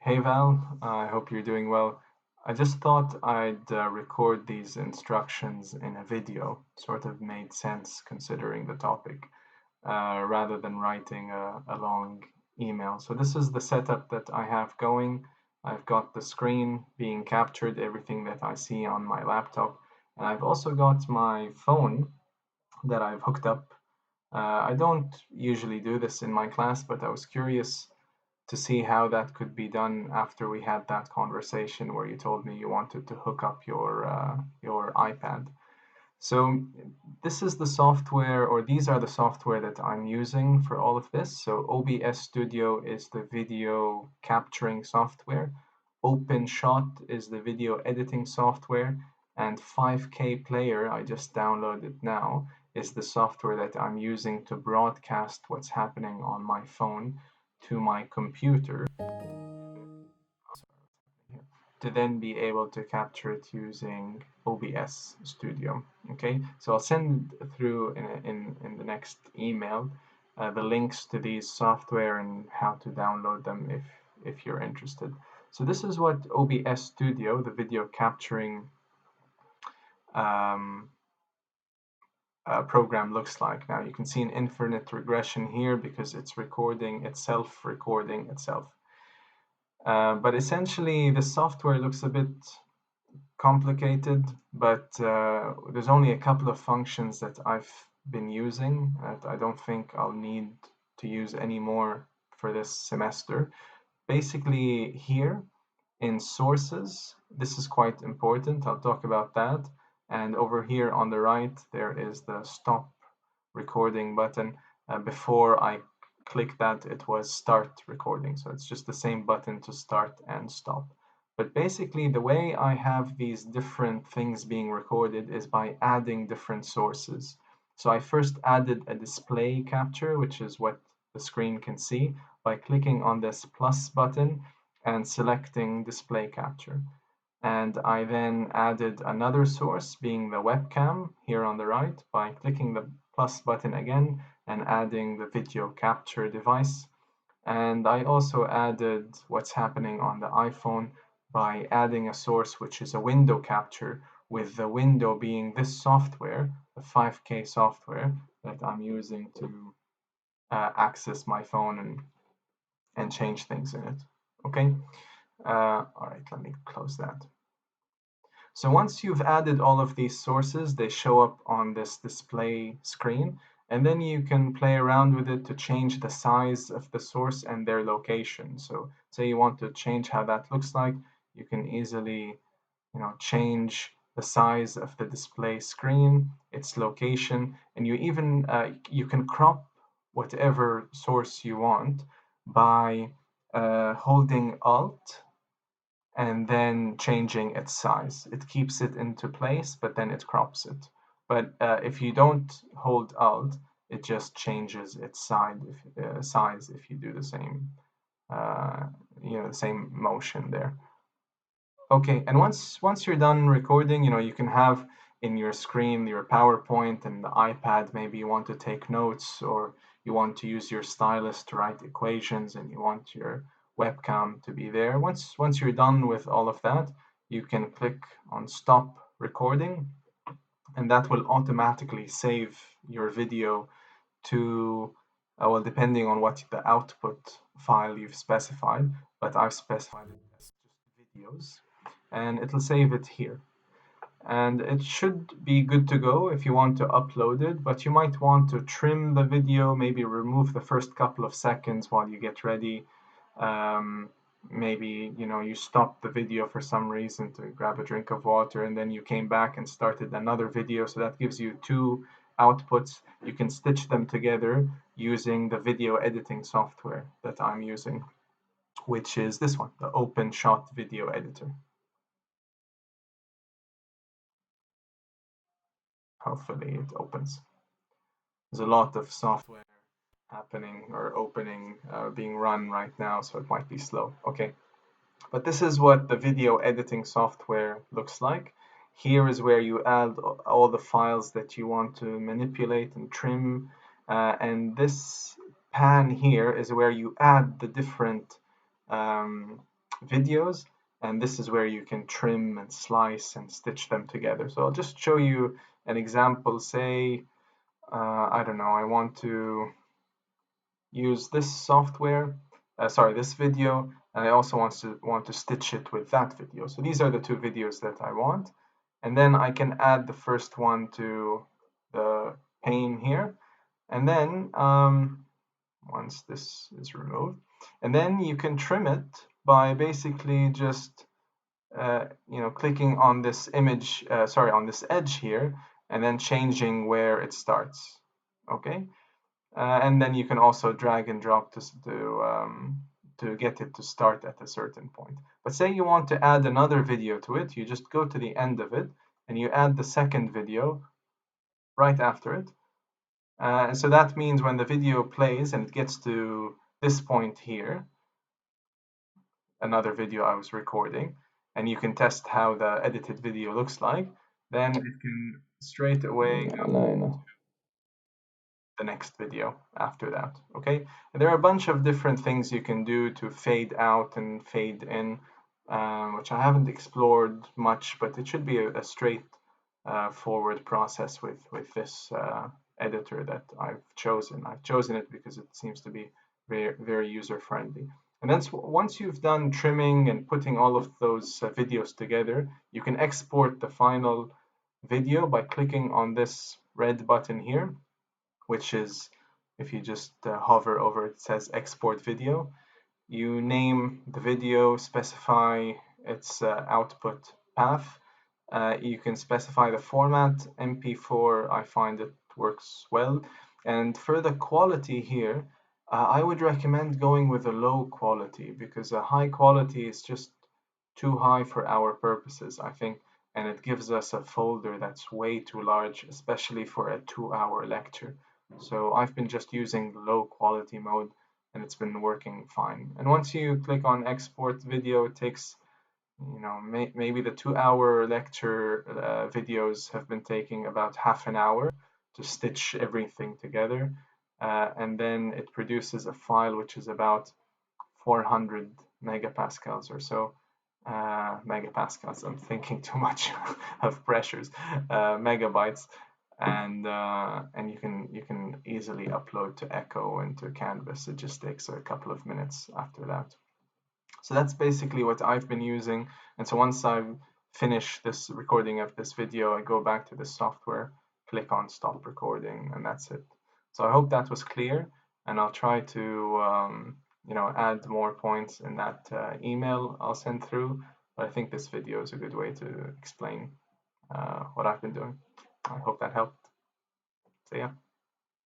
Hey Val, I hope you're doing well. I just thought I'd record these instructions in a video. Sort of made sense considering the topic, rather than writing a long email. So this is the setup that I have going. I've got the screen being captured, everything that I see on my laptop, and I've also got my phone that I've hooked up. I don't usually do this in my class, but I was curious to see how that could be done after we had that conversation where you told me you wanted to hook up your iPad. So this is the software, or these are the software that I'm using for all of this. So OBS Studio is the video capturing software. OpenShot is the video editing software. And 5K Player, I just downloaded now, is the software that I'm using to broadcast what's happening on my phone to my computer to then be able to capture it using OBS Studio. Okay, so I'll send through in the next email the links to these software and how to download them if you're interested. So this is what OBS Studio, the video capturing um, program looks like. Now you can see an infinite regression here because it's recording itself. But essentially, the software looks a bit complicated, but there's only a couple of functions that I've been using that I don't think I'll need to use anymore for this semester. Basically, here in sources, this is quite important. I'll talk about that. And over here on the right, there is the stop recording button. Before I click that, it was start recording. So it's just the same button to start and stop. But basically, the way I have these different things being recorded is by adding different sources. So I first added a display capture, which is what the screen can see, by clicking on this plus button and selecting display capture. And I then added another source, being the webcam here on the right, by clicking the plus button again and adding the video capture device. And I also added what's happening on the iPhone by adding a source which is a window capture, with the window being this software, the 5K software that I'm using to access my phone and change things in it. Okay, all right, let me close that. So once you've added all of these sources, they show up on this display screen, and then you can play around with it to change the size of the source and their location. So say you want to change how that looks like, you can easily, change the size of the display screen, its location, and you can crop whatever source you want by holding Alt and then changing its size. It keeps it into place, but then it crops it. But if you don't hold Alt, it just changes its size if you do the same, uh, the same motion there. Okay, and once you're done recording, you can have in your screen your PowerPoint and the iPad. Maybe you want to take notes, or you want to use your stylus to write equations, and you want your webcam to be there. Once you're done with all of that, you can click on stop recording, and that will automatically save your video to, well, depending on what the output file you've specified, but I've specified it as just videos, and it'll save it here. And it should be good to go if you want to upload it, but you might want to trim the video, maybe remove the first couple of seconds while you get ready. Maybe, you stopped the video for some reason to grab a drink of water, and then you came back and started another video. So that gives you two outputs. You can stitch them together using the video editing software that I'm using, which is this one, the OpenShot video editor. Hopefully it opens. There's a lot of software happening or opening, being run right now, so it might be slow. Okay, but this is what the video editing software looks like. Here is where you add all the files that you want to manipulate and trim, and this pan here is where you add the different um, videos, and this is where you can trim and slice and stitch them together. So I'll just show you an example. Say, I don't know, I want to use this software, sorry, this video, and I also want to stitch it with that video. So these are the two videos that I want, and then I can add the first one to the pane here, and then once this is removed, and then you can trim it by basically just clicking on this image, sorry, on this edge here, and then changing where it starts. Okay, and then you can also drag and drop to get it to start at a certain point. But say you want to add another video to it, you just go to the end of it and you add the second video right after it. And so that means when the video plays and it gets to this point here, another video I was recording, and you can test how the edited video looks like, then it can straight away go the next video after that. Okay, and there are a bunch of different things you can do to fade out and fade in, which I haven't explored much, but it should be a straight forward process with this editor that I've chosen. I've chosen it because it seems to be very user friendly. And then once you've done trimming and putting all of those videos together, you can export the final video by clicking on this red button here, which is, if you just hover over it, says export video. You name the video, specify its output path. You can specify the format. MP4, I find it works well. And for the quality here, I would recommend going with a low quality, because a high quality is just too high for our purposes, I think, and it gives us a folder that's way too large, especially for a 2-hour lecture. So I've been just using the low quality mode, and it's been working fine. And once you click on export video, it takes, maybe the 2-hour lecture videos have been taking about half an hour to stitch everything together. And then it produces a file which is about 400 megapascals or so. Megapascals, I'm thinking too much of pressures, megabytes, and you can easily upload to Echo and to Canvas. It just takes a couple of minutes after that. So that's basically what I've been using. And so once I finish this recording of this video, I go back to the software, click on stop recording, and that's it. So I hope that was clear, and I'll try to add more points in that email I'll send through. But I think this video is a good way to explain what I've been doing. I hope that helped. So yeah.